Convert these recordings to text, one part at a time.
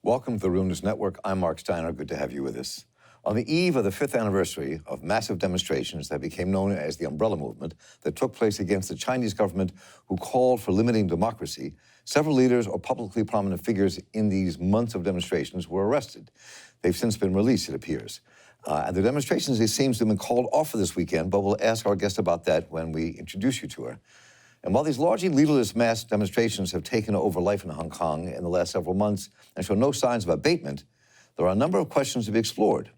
Welcome to the Real News Network. I'm Mark Steiner. Good to have you with us. On the eve of the 5th anniversary of massive demonstrations that became known as the Umbrella Movement that took place against the Chinese government who called for limiting democracy, several leaders or publicly prominent figures in these months of demonstrations were arrested. They've since been released, it appears. And the demonstrations, it seems, have been called off for this weekend, but we'll ask our guest about that when we introduce you to her. And while these largely leaderless mass demonstrations have taken over life in Hong Kong in the last several months and show no signs of abatement, there are a number of questions to be explored.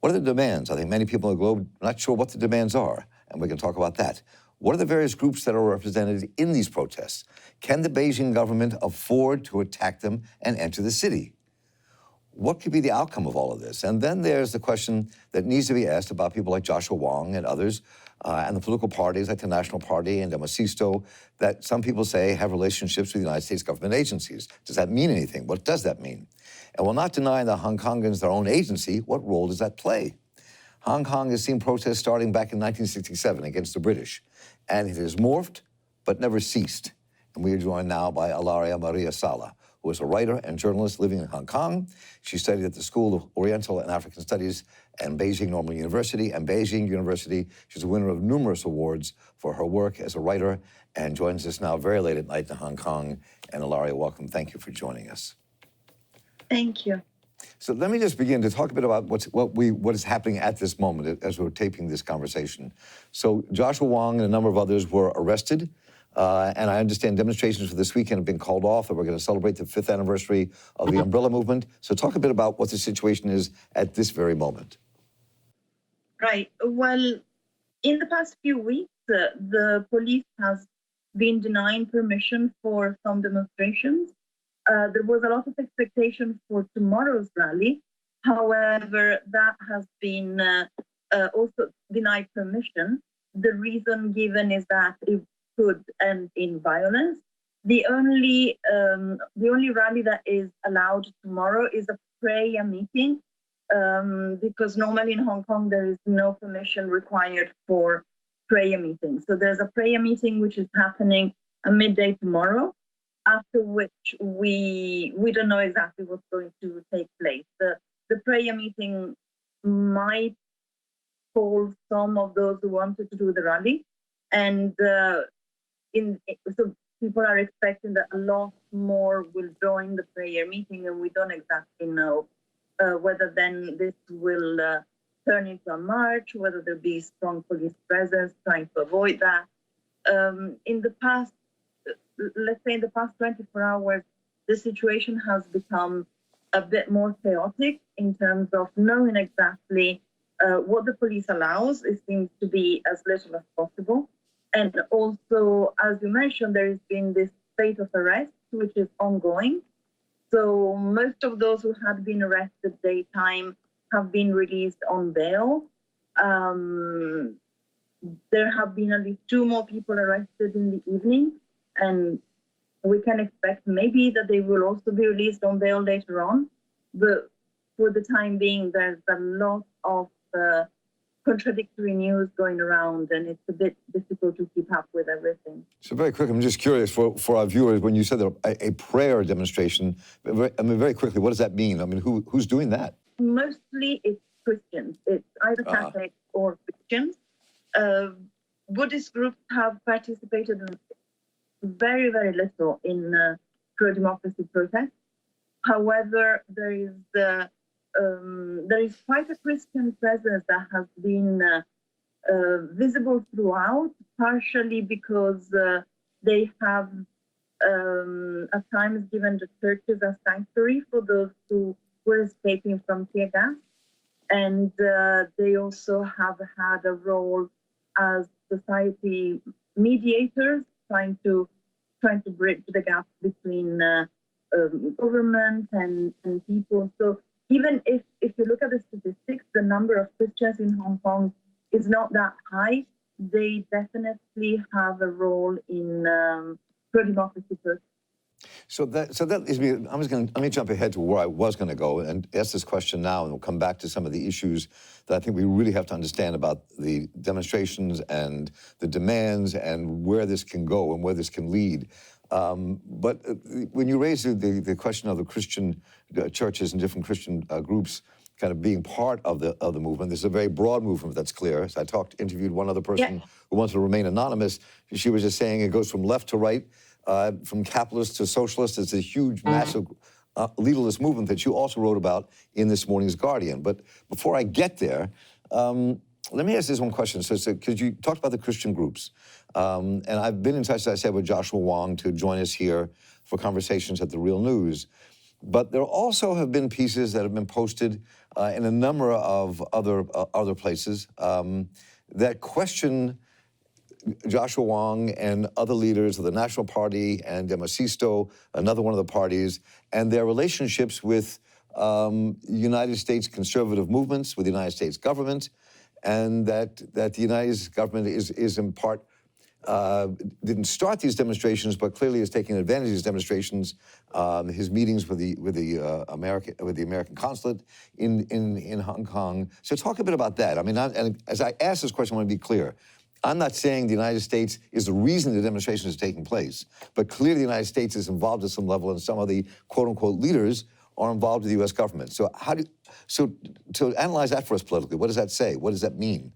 What are the demands? I think many people in the globe are not sure what the demands are, and we can talk about that. What are the various groups that are represented in these protests? Can the Beijing government afford to attack them and enter the city? What could be the outcome of all of this? And then there's the question that needs to be asked about people like Joshua Wong and others, and the political parties like the National Party and Demosisto, that some people say have relationships with the United States government agencies. Does that mean anything? What does that mean? And while not denying the Hong Kongans their own agency, what role does that play? Hong Kong has seen protests starting back in 1967 against the British, and it has morphed but never ceased. And we are joined now by Ilaria Maria Sala, who is a writer and journalist living in Hong Kong. She studied at the School of Oriental and African Studies and Beijing Normal University and Beijing University. She's a winner of numerous awards for her work as a writer and joins us now very late at night in Hong Kong. And Ilaria, welcome. Thank you for joining us. Thank you. So let me just begin to talk a bit about what is happening at this moment as we're taping this conversation. So Joshua Wong and a number of others were arrested. And I understand demonstrations for this weekend have been called off, and we're going to celebrate the 5th anniversary of the Umbrella Movement. So talk a bit about what the situation is at this very moment. Right. Well, in the past few weeks, the police has been denying permission for some demonstrations. There was a lot of expectation for tomorrow's rally. However, that has been also denied permission. The reason given is that it could end in violence. The only rally that is allowed tomorrow is a prayer meeting, because normally in Hong Kong there is no permission required for prayer meetings. So there's a prayer meeting which is happening at midday tomorrow, after which we don't know exactly what's going to take place. The prayer meeting might call some of those who wanted to do the rally, and so people are expecting that a lot more will join the prayer meeting, and we don't exactly know whether then this will turn into a march, whether there'll be strong police presence trying to avoid that. In the past 24 hours, the situation has become a bit more chaotic in terms of knowing exactly what the police allows. It seems to be as little as possible. And also, as you mentioned, there has been this spate of arrests, which is ongoing. So most of those who had been arrested daytime have been released on bail. There have been at least 2 more people arrested in the evening, and we can expect maybe that they will also be released on bail later on. But for the time being, there's a lot of contradictory news going around, and it's a bit difficult to keep up with everything. So very quick, I'm just curious for our viewers, when you said that a prayer demonstration, very quickly, what does that mean? I mean, who's doing that? Mostly it's Christians. It's either Catholics or Christians. Buddhist groups have participated very, very little in pro-democracy protests. However, there is quite a Christian presence that has been visible throughout, partially because they have at times given the churches a sanctuary for those who were escaping from tear gas. And they also have had a role as society mediators, trying to bridge the gap between government and people. So even if you look at the statistics, the number of Christians in Hong Kong is not that high. They definitely have a role in pro-democracy protests. So that leads me. Let me jump ahead to where I was going to go and ask this question now, and we'll come back to some of the issues that I think we really have to understand about the demonstrations and the demands and where this can go and where this can lead. But when you raise the question of the Christian churches and different Christian groups kind of being part of the movement, this is a very broad movement, that's clear. So interviewed one other person who wants to remain anonymous. She was just saying it goes from left to right, from capitalist to socialist. It's a huge, massive leaderless movement that you also wrote about in this morning's Guardian. But before I get there, let me ask this one question. So, because you talked about the Christian groups, and I've been in touch, as I said, with Joshua Wong to join us here for conversations at The Real News. But there also have been pieces that have been posted in a number of other places that question Joshua Wong and other leaders of the National Party and Demosisto, another one of the parties, and their relationships with United States conservative movements, with the United States government, and that the United States government is in part didn't start these demonstrations, but clearly is taking advantage of these demonstrations. His meetings with the American consulate in Hong Kong. So talk a bit about that. I mean, and as I ask this question, I want to be clear. I'm not saying the United States is the reason the demonstration is taking place, but clearly the United States is involved at some level, and some of the quote-unquote leaders are involved with the U.S. government. So to analyze that for us politically, what does that say? What does that mean?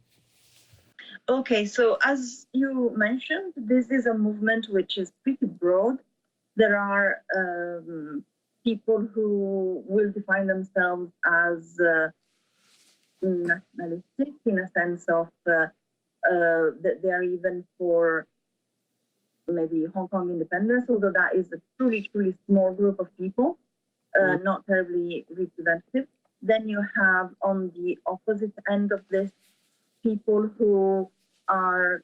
Okay, so as you mentioned, this is a movement which is pretty broad. There are people who will define themselves as nationalistic, in a sense of that they are even for maybe Hong Kong independence, although that is a truly, truly small group of people, not terribly representative. Then you have on the opposite end of this people who are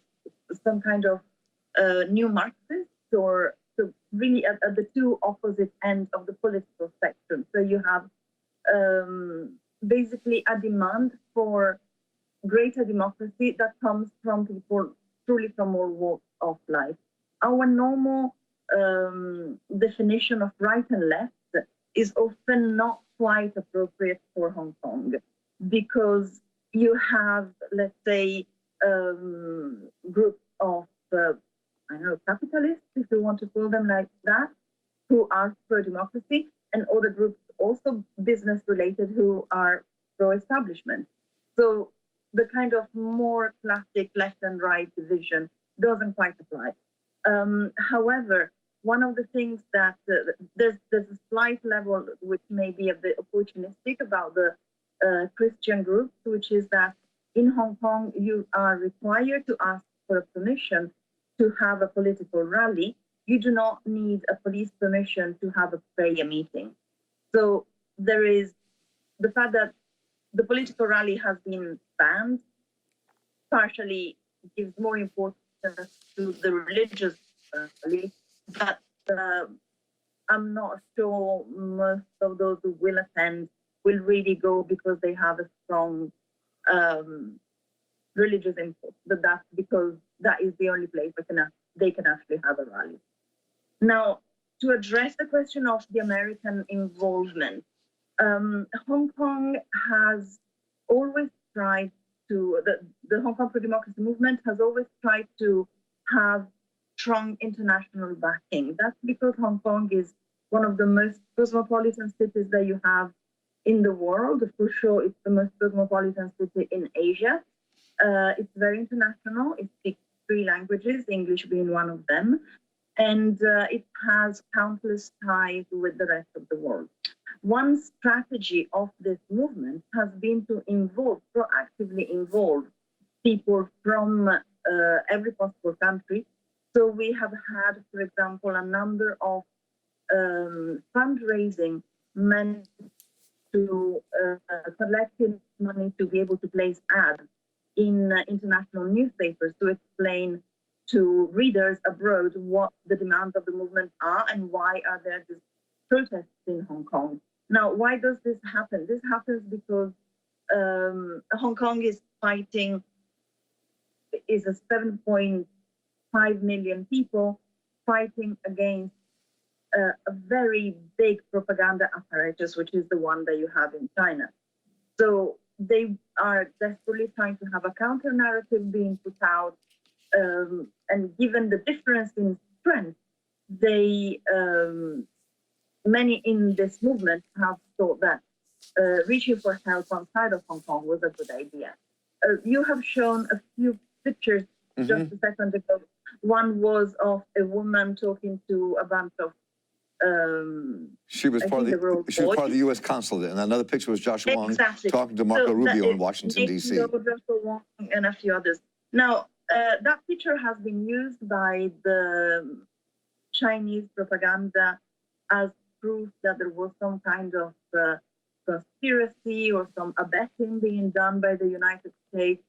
some kind of new Marxists, or so really at the two opposite ends of the political spectrum. So you have basically a demand for greater democracy that comes from people truly from all walks of life. Our normal definition of right and left is often not quite appropriate for Hong Kong, because you have, let's say, groups of, capitalists, if you want to call them like that, who are pro-democracy, and other groups also business-related who are pro-establishment. So the kind of more classic left and right division doesn't quite apply. However, one of the things that there's a slight level which may be a bit opportunistic about the Christian groups, which is that in Hong Kong you are required to ask for a permission to have a political rally. You do not need a police permission to have a prayer meeting. So there is the fact that the political rally has been banned, partially gives more importance to the religious rally, but I'm not sure most of those who will attend will really go because they have a strong religious impulse, but that's because that is the only place they can actually have a rally. Now, to address the question of the American involvement, Hong Kong has always tried to, the Hong Kong for Democracy movement has always tried to have strong international backing. That's because Hong Kong is one of the most cosmopolitan cities that you have in the world. For sure, it's the most cosmopolitan city in Asia. It's very international. It speaks 3 languages, English being one of them. And it has countless ties with the rest of the world. One strategy of this movement has been to proactively involve people from every possible country. So we have had, for example, a number of fundraising meant to collect money to be able to place ads in international newspapers to explain to readers abroad what the demands of the movement are and why are there these protests in Hong Kong. Now, why does this happen? This happens because Hong Kong is a 7.5 million people fighting against a very big propaganda apparatus, which is the one that you have in China. So they are desperately trying to have a counter narrative being put out, and given the difference in strength, they many in this movement have thought that reaching for help outside of Hong Kong was a good idea. You have shown a few pictures just a second ago. One was of a woman talking to a bunch of she was part of the U.S. consulate, and another picture was Joshua Wong talking to Marco Rubio in Washington, D.C. Joshua Wong and a few others. Now, that picture has been used by the Chinese propaganda as proof that there was some kind of conspiracy or some abetting being done by the United States.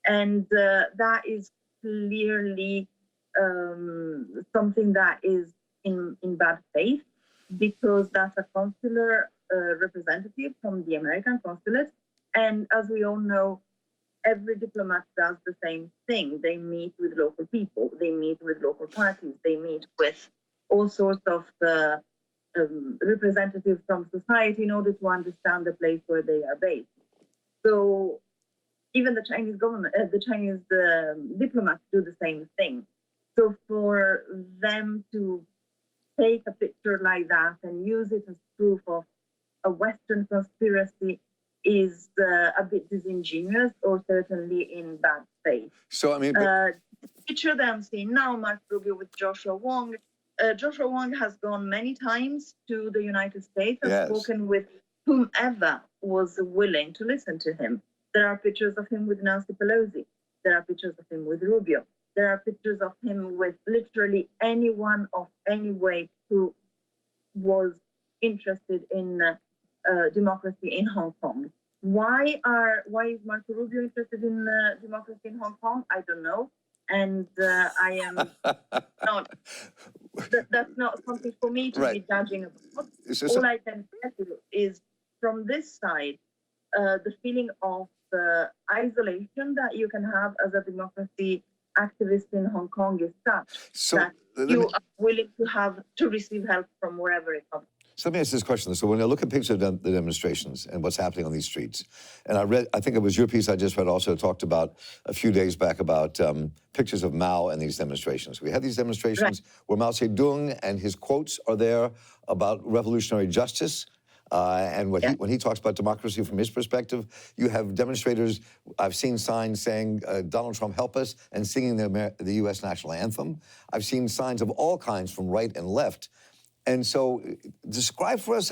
And that is clearly something that is in bad faith, because that's a consular representative from the American consulate. And as we all know, every diplomat does the same thing. They meet with local people, they meet with local parties, they meet with all sorts of representatives from society in order to understand the place where they are based. So even the Chinese government, the Chinese diplomats do the same thing. So for them to take a picture like that and use it as proof of a Western conspiracy is a bit disingenuous, or certainly in bad faith. So, I mean, the picture that I'm seeing now, Marco Rubio with Joshua Wong. Joshua Wong has gone many times to the United States and spoken with whomever was willing to listen to him. There are pictures of him with Nancy Pelosi. There are pictures of him with Rubio. There are pictures of him with literally anyone of any weight who was interested in democracy in Hong Kong. Why is Marco Rubio interested in democracy in Hong Kong? I don't know, and I am not. That's not something for me to be judging about. All I can tell you is, from this side, the feeling of isolation that you can have as a democracy activist in Hong Kong is such that you are willing to receive help from wherever it comes. So let me ask this question. So when I look at pictures of the demonstrations and what's happening on these streets, and I think it was your piece I just read also talked about a few days back about pictures of Mao and these demonstrations. We have these demonstrations where Mao Zedong and his quotes are there about revolutionary justice. And when he talks about democracy from his perspective, you have demonstrators, I've seen signs saying, Donald Trump help us, and singing the U.S. national anthem. I've seen signs of all kinds from right and left. And so describe for us,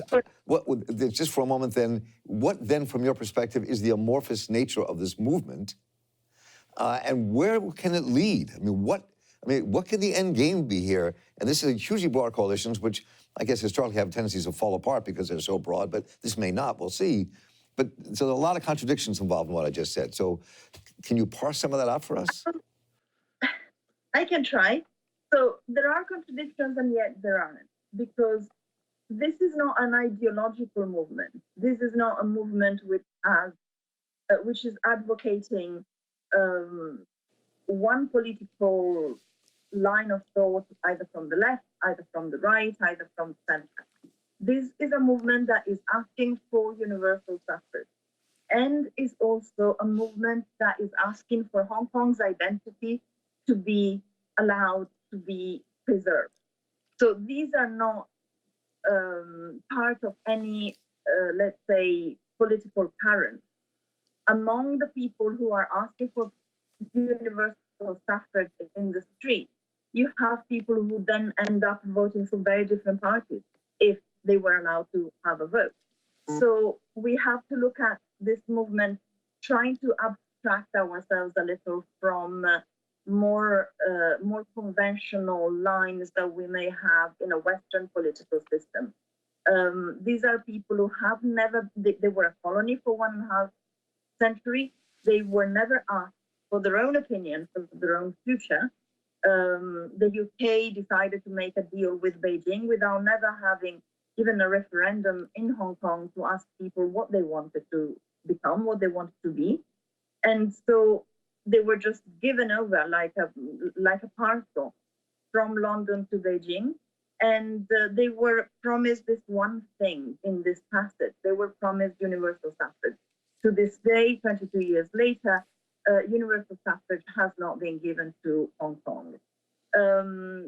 just for a moment then, what then from your perspective is the amorphous nature of this movement, and where can it lead? I mean, what can the end game be here? And this is a hugely broad coalition, which I guess historically have tendencies to fall apart because they're so broad, but this may not, we'll see. But so there are a lot of contradictions involved in what I just said. So can you parse some of that out for us? I can try. So there are contradictions, and yet there aren't, because this is not an ideological movement. This is not a movement which is advocating one political line of thought, either from the left, either from the right, either from the center. This is a movement that is asking for universal suffrage, and is also a movement that is asking for Hong Kong's identity to be allowed to be preserved. So these are not part of any, let's say, political current. Among the people who are asking for universal suffrage in the street, you have people who then end up voting for very different parties if they were allowed to have a vote. So we have to look at this movement trying to abstract ourselves a little from more conventional lines that we may have in a Western political system. These are people who have never, they were a colony for 1.5 centuries. They were never asked for their own opinion, for their own future. The UK decided to make a deal with Beijing without never having even a referendum in Hong Kong to ask people what they wanted to become, what they wanted to be. And so they were just given over like a parcel from London to Beijing. And they were promised this one thing in this passage. They were promised universal suffrage. To this day, 22 years later, universal suffrage has not been given to Hong Kong.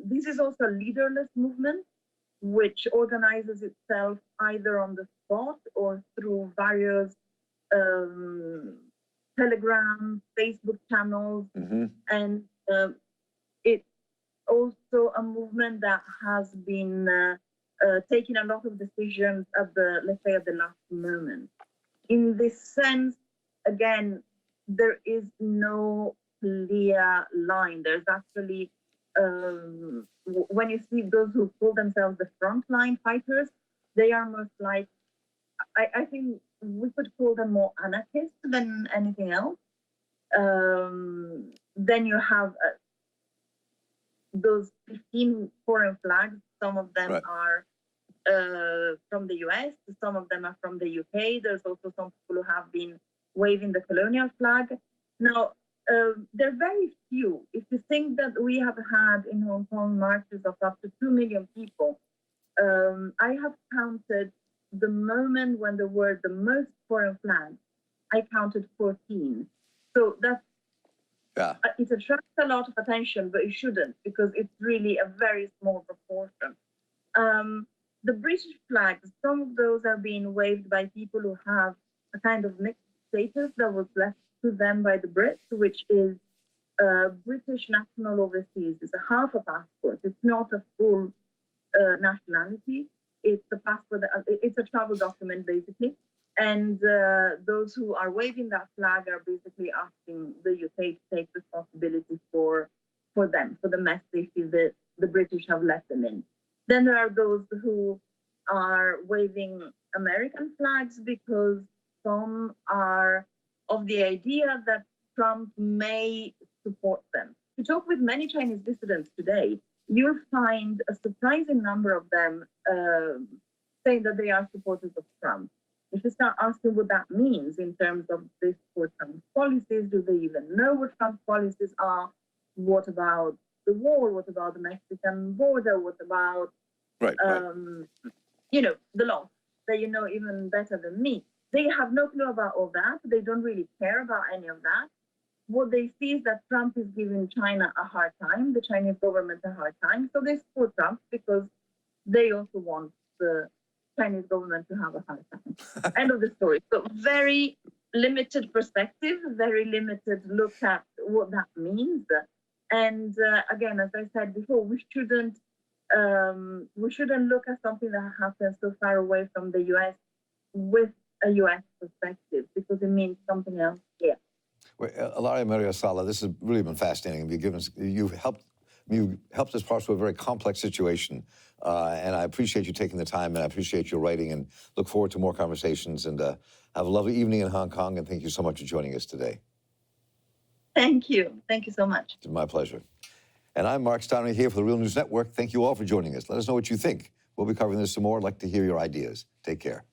This is also a leaderless movement, which organizes itself either on the spot or through various Telegram, Facebook channels, and it's also a movement that has been taking a lot of decisions at the, let's say, at the last moment. In this sense, again, there is no clear line. There's actually, when you see those who call themselves the frontline fighters, they are most like, I think we could call them more anarchists than anything else. Then you have those 15 foreign flags. Some of them are from the US, some of them are from the UK. There's also some people who have been waving the colonial flag. Now, there are very few. If you think that we have had in Hong Kong marches of up to 2 million people, I have counted the moment when there were the most foreign flags, I counted 14. So that's, it attracts a lot of attention, but it shouldn't, because it's really a very small proportion. The British flags, some of those are being waved by people who have a kind of mixed status that was left to them by the Brits, which is British national overseas. It's a half a passport. It's not a full nationality. It's a passport. It's a travel document, basically. And those who are waving that flag are basically asking the UK to take responsibility for them, for the mess they feel that the British have left them in. Then there are those who are waving American flags because some are of the idea that Trump may support them. If you talk with many Chinese dissidents today, you'll find a surprising number of them saying that they are supporters of Trump. If you start asking what that means in terms of this for Trump's policies, do they even know what Trump's policies are? What about the war? What about the Mexican border? What about, you know, the law that you know even better than me? They have no clue about all that. They don't really care about any of that. What they see is that Trump is giving China a hard time, the Chinese government a hard time. So they support Trump because they also want the Chinese government to have a hard time. End of the story. So very limited perspective, very limited look at what that means. And again, as I said before, we shouldn't look at something that happens so far away from the US with a US perspective, because it means something else here. Well, Ilaria Maria Sala, this has really been fascinating. You've helped us parse through a very complex situation, and I appreciate you taking the time, and I appreciate your writing, and look forward to more conversations. And have a lovely evening in Hong Kong, and thank you so much for joining us today. Thank you. Thank you so much. It's my pleasure. And I'm Mark Steiner here for the Real News Network. Thank you all for joining us. Let us know what you think. We'll be covering this some more. I'd like to hear your ideas. Take care.